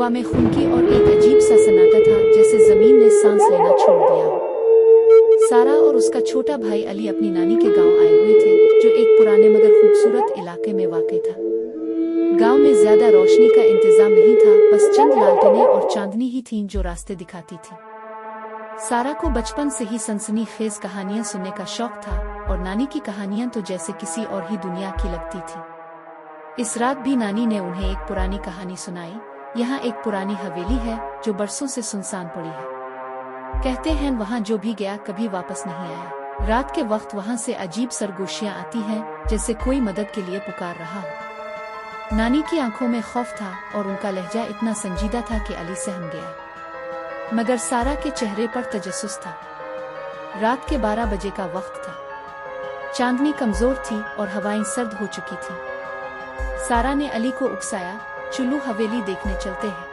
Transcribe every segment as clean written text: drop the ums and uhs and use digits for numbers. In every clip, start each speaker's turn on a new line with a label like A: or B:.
A: हवा में खुनकी और एक अजीब सा सन्नाटा था, जैसे जमीन ने सांस लेना छोड़ दिया हो। सारा और उसका छोटा भाई अली अपनी नानी के गांव आए हुए थे, जो एक पुराने मगर खूबसूरत इलाके में वाक़ था। गांव में ज्यादा रोशनी का इंतजाम नहीं था, बस चंद लालटेनें और चांदनी ही थीं जो रास्ते दिखाती थी। सारा को बचपन से ही सनसनीखेज कहानियां सुनने का शौक था और नानी की कहानियां तो जैसे किसी और ही दुनिया की लगती थी। इस रात भी नानी ने उन्हें एक पुरानी कहानी सुनाई। यहाँ एक पुरानी हवेली है जो बरसों से सुनसान पड़ी है। कहते हैं वहाँ जो भी गया कभी वापस नहीं आया। रात के वक्त वहाँ से अजीब सरगोशियाँ आती हैं, जैसे कोई मदद के लिए पुकार रहा हो। नानी की आंखों में खौफ था और उनका लहजा इतना संजीदा था कि अली सहम गया, मगर सारा के चेहरे पर तजस्सुस था। रात के 12 बजे का वक्त था। चांदनी कमजोर थी और हवाएं सर्द हो चुकी थीं। सारा ने अली को उकसाया, चलो हवेली देखने चलते हैं।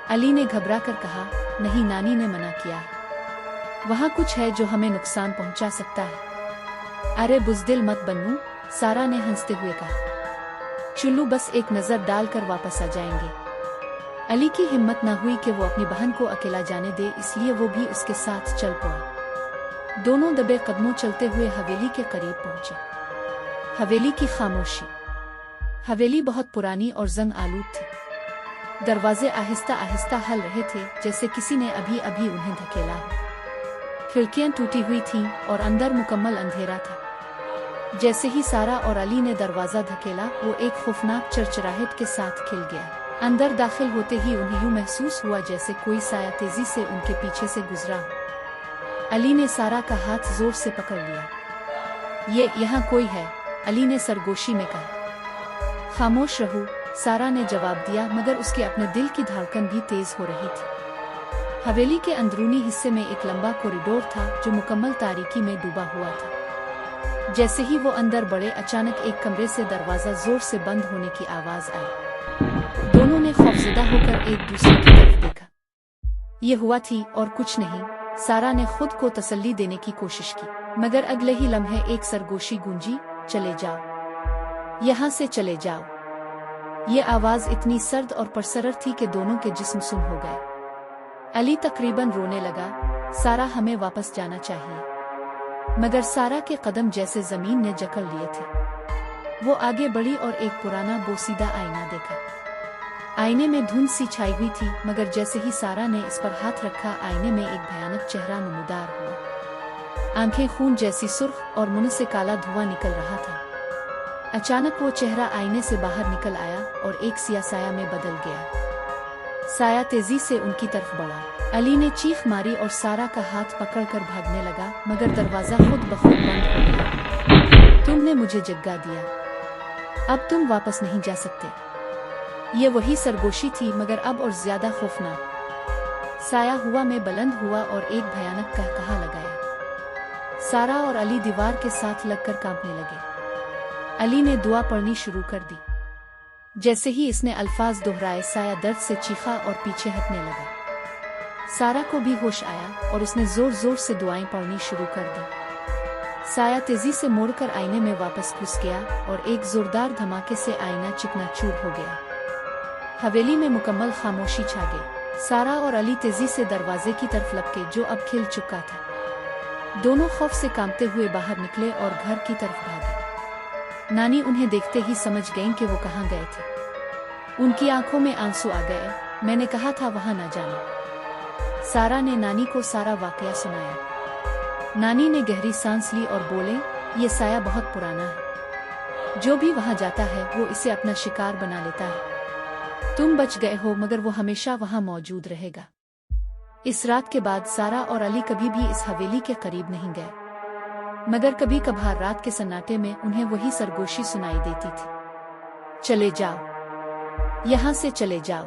A: अली ने घबरा कर कहा, नहीं, नानी ने मना किया है। वहाँ कुछ है जो हमें नुकसान पहुंचा सकता है। अरे बुज़दिल मत बनो, सारा ने हंसते हुए कहा। चलो बस एक नजर डालकर वापस आ जाएंगे। अली की हिम्मत न हुई कि वो अपनी बहन को अकेला जाने दे, इसलिए वो भी उसके साथ चल पड़ा। दोनों दबे कदमों चलते हुए हवेली के करीब पहुंचे। हवेली की खामोशी। हवेली बहुत पुरानी और जंग आलूद थी। दरवाजे आहिस्ता आहिस्ता हल रहे थे, जैसे किसी ने अभी अभी उन्हें धकेला हो। खिड़कियां टूटी हुई थीं और अंदर मुकम्मल अंधेरा था। जैसे ही सारा और अली ने दरवाजा धकेला, वो एक खौफनाक चरचराहट के साथ खिल गया। अंदर दाखिल होते ही उन्हें यूं महसूस हुआ जैसे कोई साया तेजी से उनके पीछे से गुजरा हो। अली ने सारा का हाथ जोर से पकड़ लिया। ये यहाँ कोई है, अली ने सरगोशी में कहा। खामोश रहो, सारा ने जवाब दिया, मगर उसके अपने दिल की धड़कन भी तेज हो रही थी। हवेली के अंदरूनी हिस्से में एक लंबा कॉरिडोर था जो मुकम्मल तारीकी में डूबा हुआ था। जैसे ही वो अंदर बढ़े, अचानक एक कमरे से दरवाजा जोर से बंद होने की आवाज आई। दोनों ने खौफजदा होकर एक दूसरे की तरफ देखा। ये हुआ थी और कुछ नहीं। सारा ने खुद को तसल्ली देने की कोशिश की, मगर अगले ही लम्हे एक सरगोशी गूंजी, चले जाओ, यहाँ से चले जाओ। ये आवाज इतनी सर्द और परसरर थी कि दोनों के जिस्म सुन हो गए। अली तकरीबन रोने लगा, सारा हमें वापस जाना चाहिए। मगर सारा के कदम जैसे जमीन ने जकड़ लिए थे। वो आगे बढ़ी और एक पुराना बोसीदा आईना देखा। आईने में धुंध सी छाई हुई थी, मगर जैसे ही सारा ने इस पर हाथ रखा, आईने में एक भयानक चेहरा नमूदार हुआ। आंखें खून जैसी सुर्ख और मुंह से काला धुआं निकल रहा था। अचानक वो चेहरा आईने से बाहर निकल आया और एक सियाह साया में बदल गया। साया तेजी से उनकी तरफ बढ़ा। अली ने चीख मारी और सारा का हाथ पकड़कर भागने लगा, मगर दरवाजा खुद ब खुद बंद हो गया। तुमने मुझे जगा दिया, अब तुम वापस नहीं जा सकते। ये वही सरगोशी थी, मगर अब और ज्यादा खौफनाक। साया हवा में बुलंद हुआ और एक भयानक कहकहा लगाया। सारा और अली दीवार के साथ लगकर कांपने लगे। अली ने दुआ पढ़नी शुरू कर दी। जैसे ही इसने अल्फाज दोहराए, साया दर्द से चीखा और पीछे हटने लगा। सारा को भी होश आया और उसने जोर जोर से दुआएं पढ़नी शुरू कर दी। साया तेजी से मोड़कर आईने में वापस घुस गया और एक जोरदार धमाके से आईना चिकनाचूर हो गया। हवेली में मुकम्मल खामोशी छा गई। सारा और अली तेजी से दरवाजे की तरफ लपके, जो अब खिल चुका था। दोनों खौफ से कांपते हुए बाहर निकले और घर की तरफ भागे। नानी उन्हें देखते ही समझ गईं कि वो कहाँ गए थे। उनकी आंखों में आंसू आ गए। मैंने कहा था वहां न जाना। सारा ने नानी को सारा वाकया सुनाया। नानी ने गहरी सांस ली और बोले, ये साया बहुत पुराना है। जो भी वहां जाता है वो इसे अपना शिकार बना लेता है। तुम बच गए हो, मगर वो हमेशा वहां मौजूद रहेगा। इस रात के बाद सारा और अली कभी भी इस हवेली के करीब नहीं गए, मगर कभी कभार रात के सन्नाटे में उन्हें वही सरगोशी सुनाई देती थी। चले जाओ, यहाँ से चले जाओ।